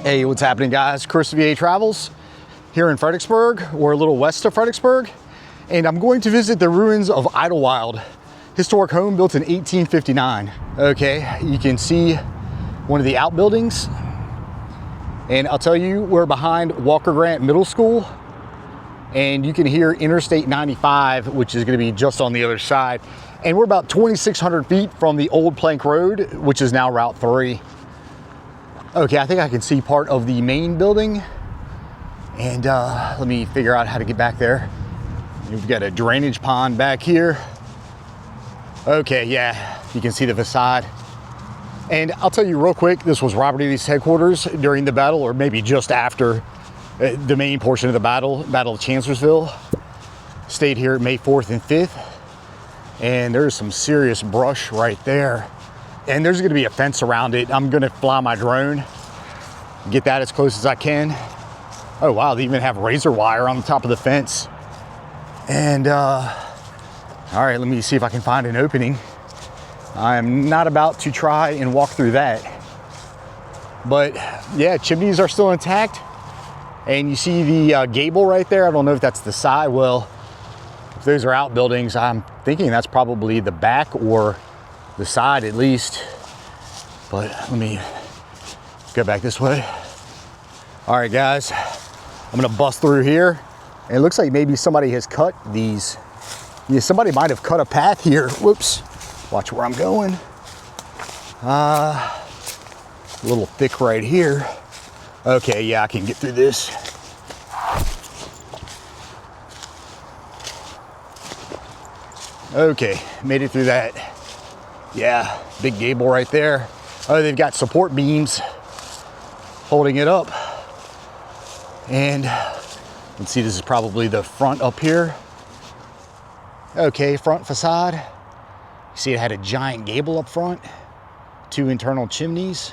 Hey, what's happening, guys? Chris VA Travels here in Fredericksburg. We're a little west of Fredericksburg, and I'm going to visit the ruins of Idlewild, historic home built in 1859. Okay, you can see one of the outbuildings, and I'll tell you, we're behind Walker Grant Middle School, and you can hear Interstate 95, which is going to be just on the other side. And we're about 2,600 feet from the old plank road, which is now Route 3. Okay, I think I can see part of the main building, and let me figure out how to get back there. We've got a drainage pond back here. Okay, yeah, you can see the facade. And I'll tell you real quick, this was Robert E. Lee's headquarters during the battle, or maybe just after the main portion of the battle, Battle of Chancellorsville. Stayed here May 4th and 5th, and there's some serious brush right there. And there's gonna be a fence around it. I'm gonna fly my drone, get that as close as I can. Oh wow, they even have razor wire on the top of the fence. And all right, let me see if I can find an opening. I'm not about to try and walk through that. But yeah, chimneys are still intact. And you see the gable right there. I don't know if that's the side. Well, if those are outbuildings, I'm thinking that's probably the back or the side at least. But let me go back this way. All right, guys, I'm gonna bust through here. And it looks like maybe somebody has cut these. Yeah, somebody might have cut a path here. Whoops, watch where I'm going. A little thick right here. Okay, yeah, I can get through this. Okay, made it through that. Yeah, big gable right there. Oh, they've got support beams holding it up. And let's see, this is probably the front up here. Okay, front facade. You see it had a giant gable up front, 2 internal chimneys.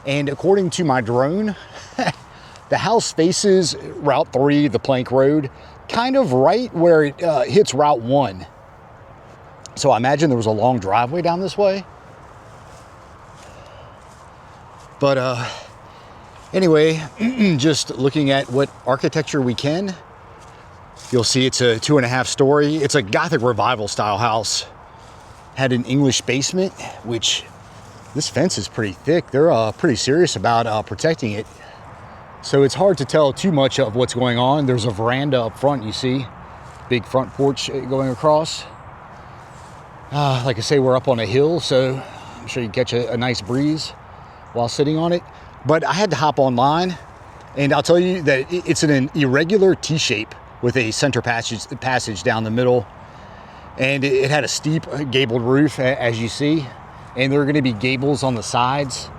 And according to my drone, the house faces Route 3, the plank road, kind of right where it hits Route 1. So I imagine there was a long driveway down this way. But anyway, just looking at what architecture we can, you'll see it's a 2.5 story. It's a Gothic revival style house. Had an English basement, which this fence is pretty thick. They're pretty serious about protecting it. So it's hard to tell too much of what's going on. There's a veranda up front, you see. Big front porch going across. Like I say, we're up on a hill, so I'm sure you can catch a nice breeze while sitting on it. But I had to hop online, and I'll tell you that it's an irregular T-shape with a center passage down the middle. And it had a steep gabled roof, as you see. And there are gonna be gables on the sides.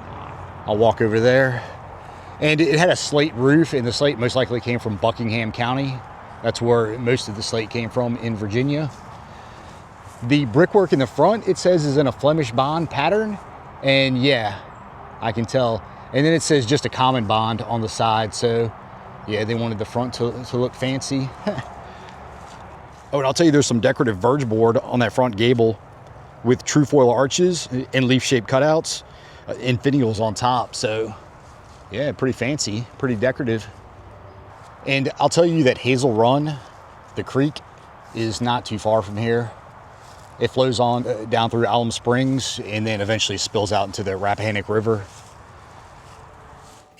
I'll walk over there. And it had a slate roof, and the slate most likely came from Buckingham County. That's where most of the slate came from in Virginia. The brickwork in the front, it says, is in a Flemish bond pattern. And yeah, I can tell. And then it says just a common bond on the side. So yeah, they wanted the front to look fancy. Oh, and I'll tell you, there's some decorative verge board on that front gable with trefoil arches and leaf-shaped cutouts and finials on top. So yeah, pretty fancy, pretty decorative. And I'll tell you that Hazel Run, the creek, is not too far from here. It flows on down through Alum Springs and then eventually spills out into the Rappahannock River.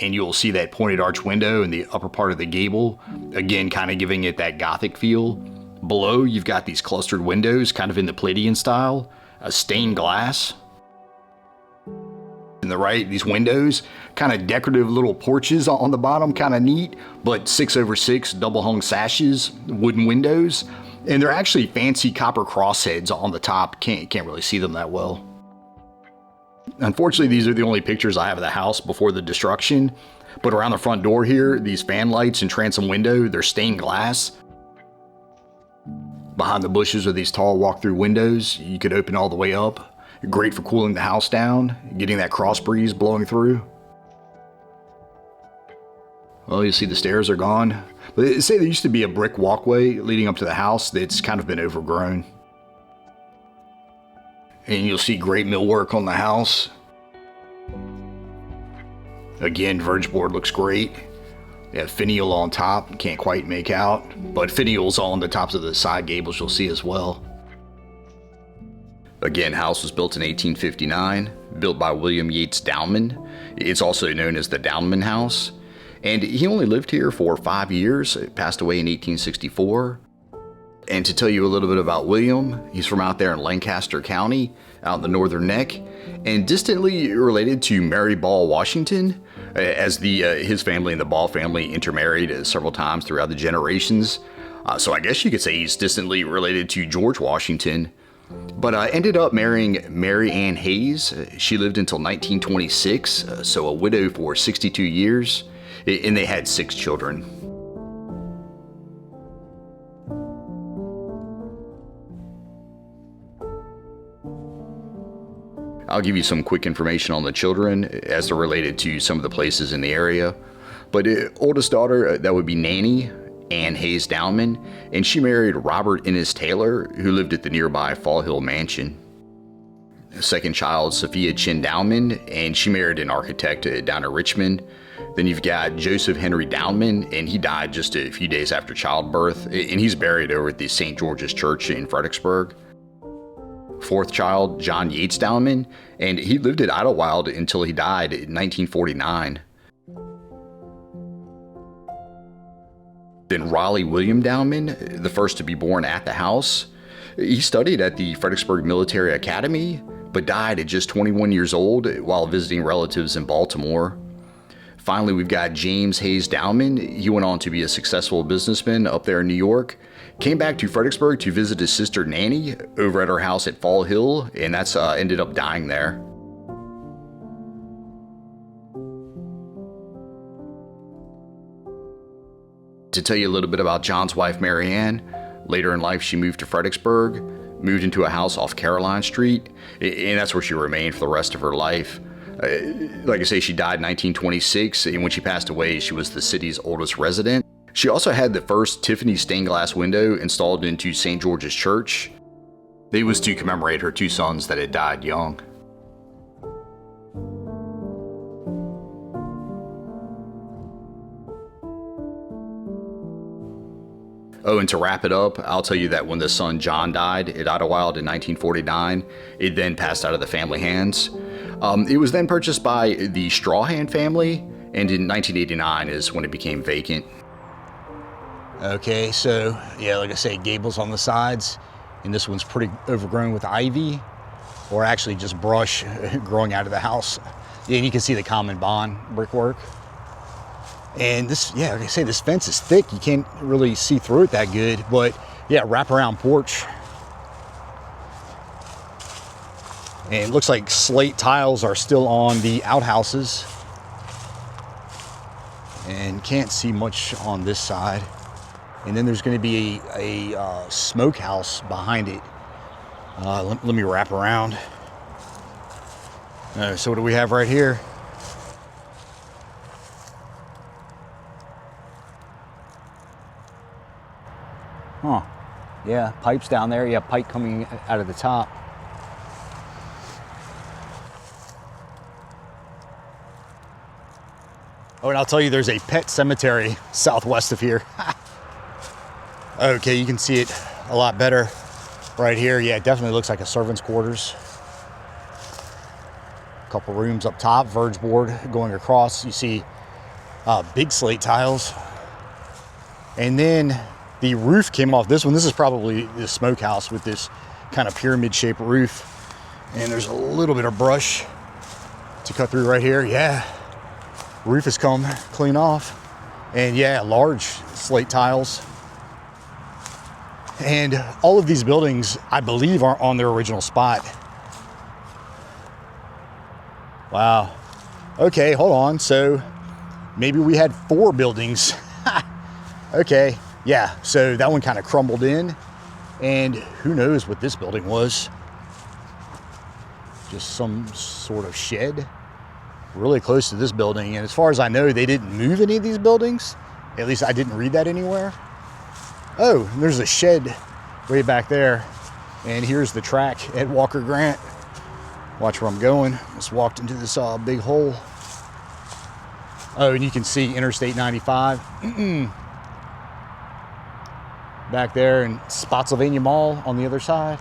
And you'll see that pointed arch window in the upper part of the gable, again, kind of giving it that Gothic feel. Below, you've got these clustered windows, kind of in the Palladian style, stained glass. In the right, these windows, kind of decorative little porches on the bottom, kind of neat, but 6/6 double hung sashes, wooden windows. And they're actually fancy copper crossheads on the top. Can't really see them that well. Unfortunately, these are the only pictures I have of the house before the destruction. But around the front door here, these fan lights and transom window, they're stained glass. Behind the bushes are these tall walk-through windows. You could open all the way up. Great for cooling the house down, getting that cross breeze blowing through. Well, you see the stairs are gone. But they say there used to be a brick walkway leading up to the house that's kind of been overgrown. And you'll see great millwork on the house. Again, verge board looks great. We have finial on top, can't quite make out, but finials on the tops of the side gables you'll see as well. Again, house was built in 1859, built by William Yates Downman. It's also known as the Downman House. And he only lived here for 5 years, passed away in 1864. And to tell you a little bit about William, he's from out there in Lancaster County, out in the Northern Neck, and distantly related to Mary Ball Washington, as his family and the Ball family intermarried several times throughout the generations. So I guess you could say he's distantly related to George Washington, but ended up marrying Mary Ann Hayes. She lived until 1926, so a widow for 62 years, and they had 6 children. I'll give you some quick information on the children as they're related to some of the places in the area. But oldest daughter, that would be Nanny Ann Hayes Downman, and she married Robert Innes Taylor, who lived at the nearby Fall Hill Mansion. Second child, Sophia Chin Downman, and she married an architect down in Richmond. Then you've got Joseph Henry Downman, and he died just a few days after childbirth, and he's buried over at the St. George's Church in Fredericksburg. Fourth child, John Yates Downman, and he lived at Idlewild until he died in 1949. Then Raleigh William Downman, the first to be born at the house. He studied at the Fredericksburg Military Academy, but died at just 21 years old while visiting relatives in Baltimore. Finally, we've got James Hayes Downman. He went on to be a successful businessman up there in New York. Came back to Fredericksburg to visit his sister Nanny over at her house at Fall Hill, and that's ended up dying there. To tell you a little bit about John's wife, Mary Ann, later in life she moved to Fredericksburg, moved into a house off Caroline Street, and that's where she remained for the rest of her life. Like I say, she died in 1926, and when she passed away, she was the city's oldest resident. She also had the first Tiffany stained glass window installed into St. George's Church. It was to commemorate her 2 sons that had died young. Oh, and to wrap it up, I'll tell you that when the son John died at Idlewild in 1949, it then passed out of the family hands. It was then purchased by the Strawhan family, and in 1989 is when it became vacant. Okay, so yeah, like I say, gables on the sides, and this one's pretty overgrown with ivy, or actually just brush growing out of the house. Yeah, and you can see the common bond brickwork. And this, yeah, like I say, this fence is thick. You can't really see through it that good, but yeah, wraparound porch. And it looks like slate tiles are still on the outhouses. And can't see much on this side. And then there's going to be a smokehouse behind it. Let me wrap around. So what do we have right here? Huh. Yeah, pipes down there. Yeah, pipe coming out of the top. Oh, and I'll tell you, there's a pet cemetery southwest of here. Okay, you can see it a lot better right here. Yeah, it definitely looks like a servant's quarters. A couple rooms up top, verge board going across. You see big slate tiles. And then the roof came off this one. This is probably the smokehouse with this kind of pyramid shaped roof. And there's a little bit of brush to cut through right here. Yeah, roof has come clean off. And yeah, large slate tiles. And all of these buildings, I believe, are on their original spot. Wow. Okay, hold on. So maybe we had 4 buildings. Okay. Yeah, so that one kind of crumbled in, and who knows what this building was. Just some sort of shed really close to this building. And as far as I know, they didn't move any of these buildings. At least I didn't read that anywhere. Oh, there's a shed way back there. And here's the track at Walker Grant. Watch where I'm going. Just walked into this big hole. Oh, and you can see Interstate 95 back there, and Spotsylvania Mall on the other side.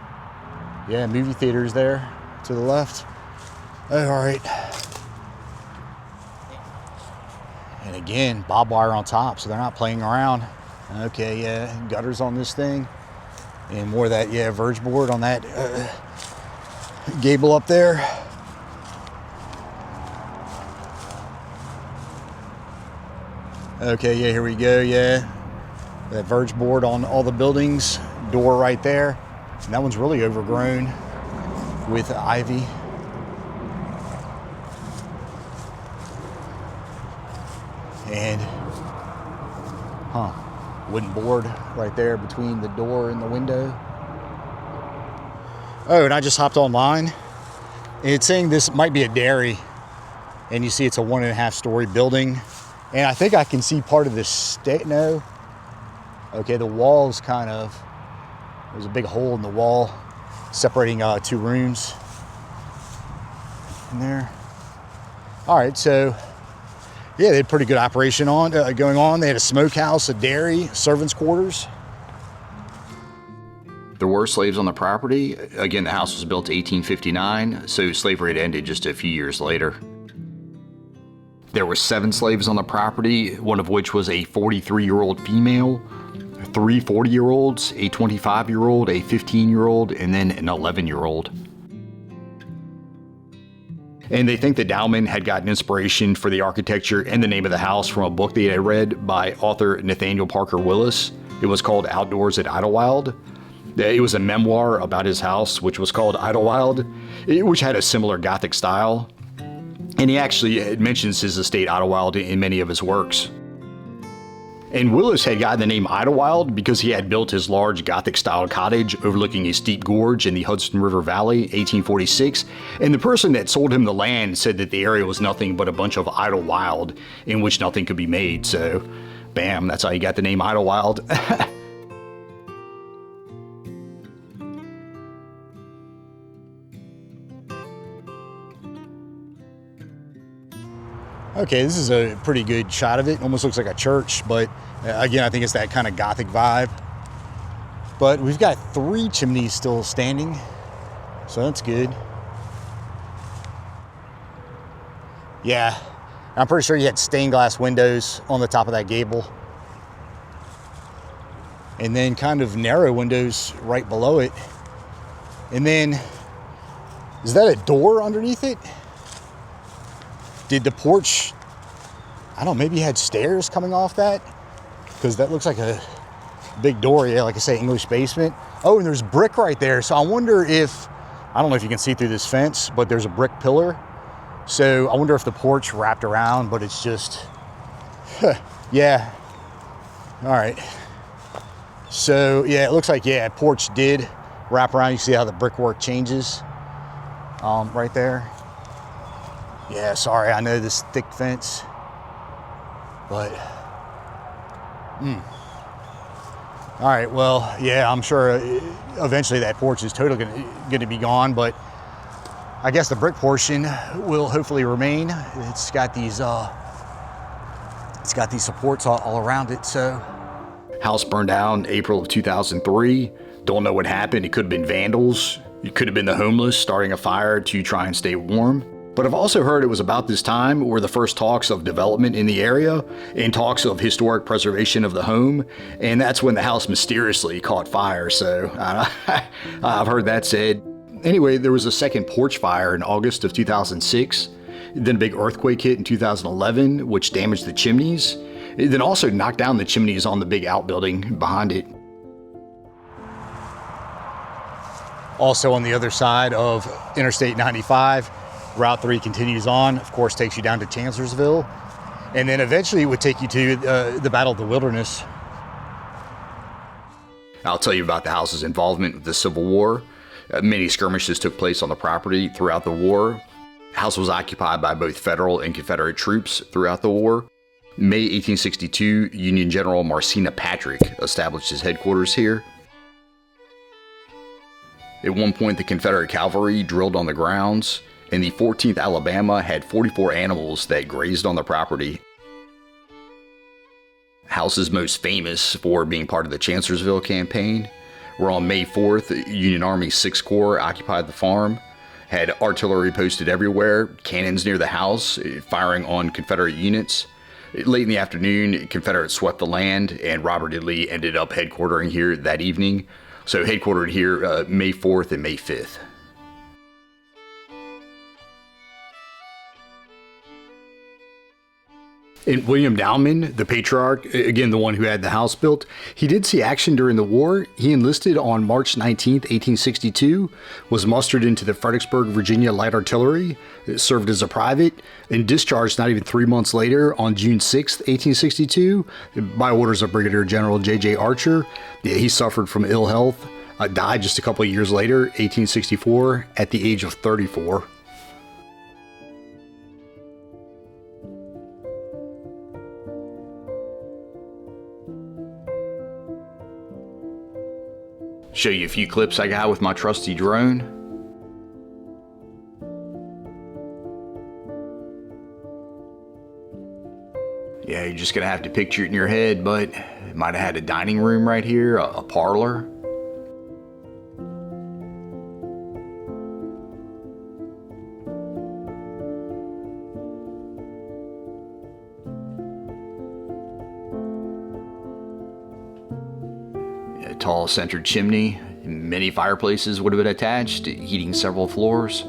Yeah, movie theaters there to the left. Oh, all right. And again, barbed wire on top, so they're not playing around. Okay, yeah, gutters on this thing. And more of that, yeah, verge board on that gable up there. Okay, yeah, here we go, yeah. That verge board on all the buildings, door right there. And that one's really overgrown with ivy. And, wooden board right there between the door and the window. Oh, and I just hopped online. It's saying this might be a dairy. And you see it's a 1.5 story building. And I think I can see part of this no. Okay, the wall's kind of, there's a big hole in the wall separating 2 rooms in there. All right, so yeah, they had pretty good operation going on. They had a smokehouse, a dairy, servants' quarters. There were slaves on the property. Again, the house was built in 1859, so slavery had ended just a few years later. There were 7 slaves on the property, one of which was a 43-year-old female, 3 40-year-olds, a 25-year-old, a 15-year-old, and then an 11-year-old. And they think that Downman had gotten inspiration for the architecture and the name of the house from a book they had read by author Nathaniel Parker Willis. It was called Outdoors at Idlewild. It was a memoir about his house, which was called Idlewild, which had a similar Gothic style. And he actually mentions his estate Idlewild in many of his works. And Willis had gotten the name Idlewild because he had built his large Gothic-style cottage overlooking a steep gorge in the Hudson River Valley, 1846. And the person that sold him the land said that the area was nothing but a bunch of Idlewild in which nothing could be made. So, bam, that's how he got the name Idlewild. Okay, this is a pretty good shot of it. Almost looks like a church, but again, I think it's that kind of Gothic vibe. But we've got 3 chimneys still standing, so that's good. Yeah, I'm pretty sure you had stained glass windows on the top of that gable. And then kind of narrow windows right below it. And then, is that a door underneath it? Did the porch, I don't know, maybe you had stairs coming off that? Because that looks like a big door, yeah, like I say, English basement. Oh, and there's brick right there. So I wonder if, I don't know if you can see through this fence, but there's a brick pillar. So I wonder if the porch wrapped around, but it's just, yeah. All right. So yeah, it looks like, yeah, porch did wrap around. You see how the brickwork changes right there. Yeah, sorry, I know this thick fence, but, All right, well, yeah, I'm sure eventually that porch is totally gonna be gone, but I guess the brick portion will hopefully remain. It's got these supports all around it, so. House burned down April of 2003. Don't know what happened. It could have been vandals. It could have been the homeless starting a fire to try and stay warm. But I've also heard it was about this time where the first talks of development in the area and talks of historic preservation of the home, and that's when the house mysteriously caught fire, so I've heard that said. Anyway, there was a second porch fire in August of 2006, then a big earthquake hit in 2011, which damaged the chimneys. It then also knocked down the chimneys on the big outbuilding behind it. Also on the other side of Interstate 95, Route 3 continues on, of course, takes you down to Chancellorsville, and then eventually it would take you to the Battle of the Wilderness. I'll tell you about the house's involvement with the Civil War. Many skirmishes took place on the property throughout the war. The house was occupied by both Federal and Confederate troops throughout the war. In May 1862, Union General Marcina Patrick established his headquarters here. At one point, the Confederate cavalry drilled on the grounds, and the 14th Alabama had 44 animals that grazed on the property. house is most famous for being part of the Chancellorsville campaign, where on May 4th, Union Army 6th Corps occupied the farm, had artillery posted everywhere, cannons near the house, firing on Confederate units. Late in the afternoon, Confederates swept the land, and Robert E. Lee ended up headquartering here that evening. So headquartered here May 4th and May 5th. And William Downman, the patriarch, again, the one who had the house built, he did see action during the war. He enlisted on March 19th, 1862, was mustered into the Fredericksburg, Virginia Light Artillery, served as a private, and discharged not even 3 months later on June 6th, 1862, by orders of Brigadier General J.J. Archer. He suffered from ill health, died just a couple of years later, 1864, at the age of 34. Show you a few clips I got with my trusty drone. Yeah, you're just gonna have to picture it in your head, but it might have had a dining room right here, a parlor. A tall centered chimney. Many fireplaces would have been attached, heating several floors.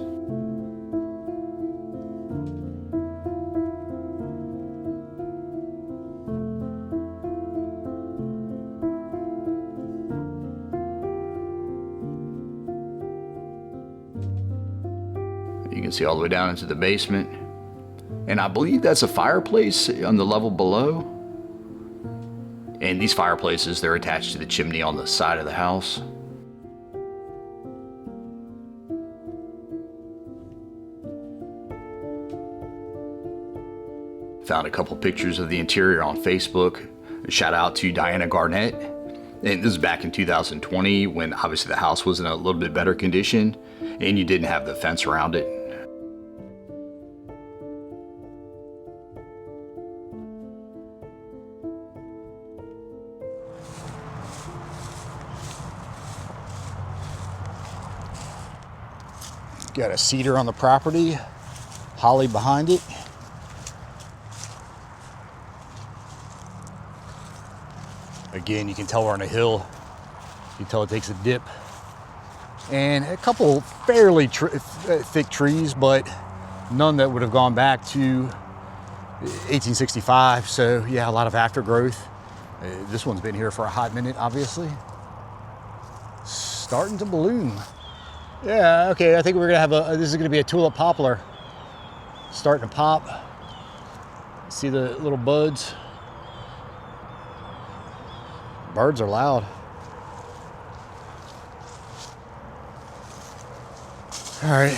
You can see all the way down into the basement. And I believe that's a fireplace on the level below. And these fireplaces, they're attached to the chimney on the side of the house. Found a couple pictures of the interior on Facebook. A shout out to Diana Garnett. And this is back in 2020 when obviously the house was in a little bit better condition and you didn't have the fence around it. Got a cedar on the property, holly behind it. Again, you can tell we're on a hill. You can tell it takes a dip. And a couple fairly thick trees, but none that would have gone back to 1865. So yeah, a lot of aftergrowth. This one's been here for a hot minute, obviously. Starting to bloom. Yeah, okay, I think we're gonna have this is gonna be a tulip poplar. Starting to pop. See the little buds? Birds are loud. All right.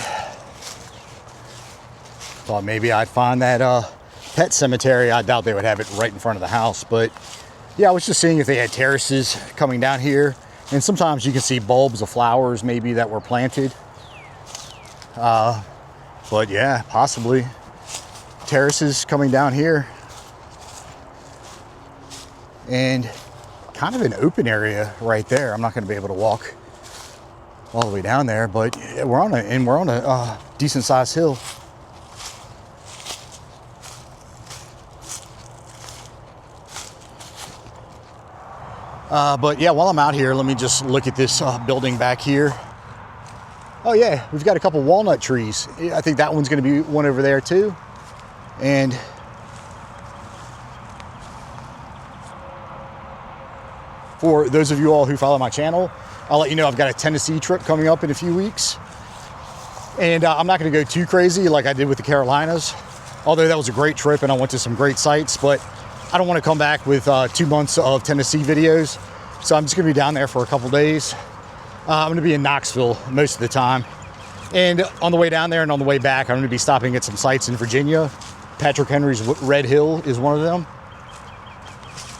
Thought maybe I'd find that pet cemetery. I doubt they would have it right in front of the house, but yeah, I was just seeing if they had terraces coming down here. And sometimes you can see bulbs of flowers maybe that were planted. But yeah, possibly terraces coming down here. And kind of an open area right there. I'm not going to be able to walk all the way down there, but we're on a decent sized hill. But yeah, while I'm out here, let me just look at this building back here. Oh yeah, we've got a couple walnut trees. I think that one's going to be one over there too. And for those of you all who follow my channel, I'll let you know I've got a Tennessee trip coming up in a few weeks. And I'm not going to go too crazy like I did with the Carolinas, although that was a great trip and I went to some great sites, but I don't want to come back with 2 months of Tennessee videos. So I'm just going to be down there for a couple days. I'm going to be in Knoxville most of the time. And on the way down there and on the way back, I'm going to be stopping at some sites in Virginia. Patrick Henry's Red Hill is one of them.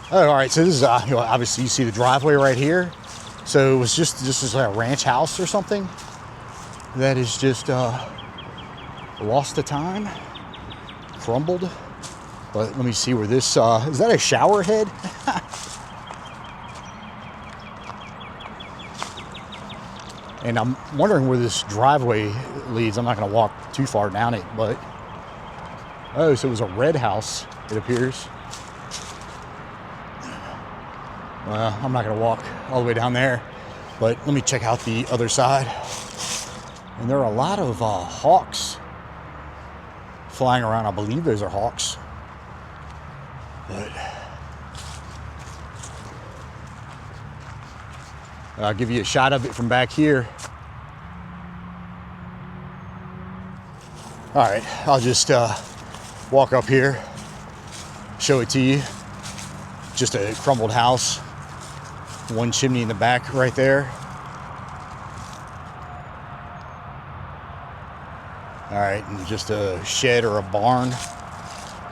Oh, all right, so this is, obviously you see the driveway right here. So it was just like a ranch house or something that is just lost to time, crumbled. But let me see where this, is that a shower head? And I'm wondering where this driveway leads. I'm not gonna walk too far down it, but, oh, so it was a red house, it appears. Well, I'm not gonna walk all the way down there, but let me check out the other side. And there are a lot of hawks flying around. I believe those are hawks. But I'll give you a shot of it from back here. All right, I'll just walk up here, show it to you. Just a crumbled house. One chimney in the back right there. All right, and just a shed or a barn,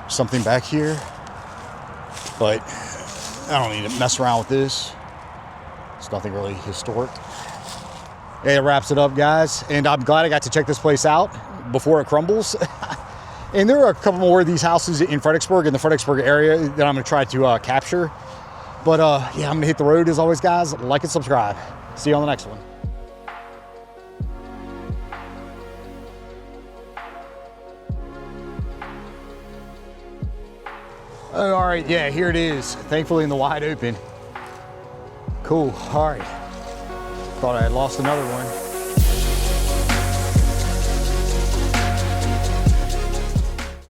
something back here. But I don't need to mess around with this. It's nothing really historic. Hey, that wraps it up, guys. And I'm glad I got to check this place out before it crumbles. And there are a couple more of these houses in Fredericksburg, in the Fredericksburg area, that I'm gonna try to capture. But yeah, I'm gonna hit the road as always, guys. Like and subscribe. See you on the next one. Oh, all right, yeah, here it is. Thankfully in the wide open. Cool, all right. Thought I had lost another one.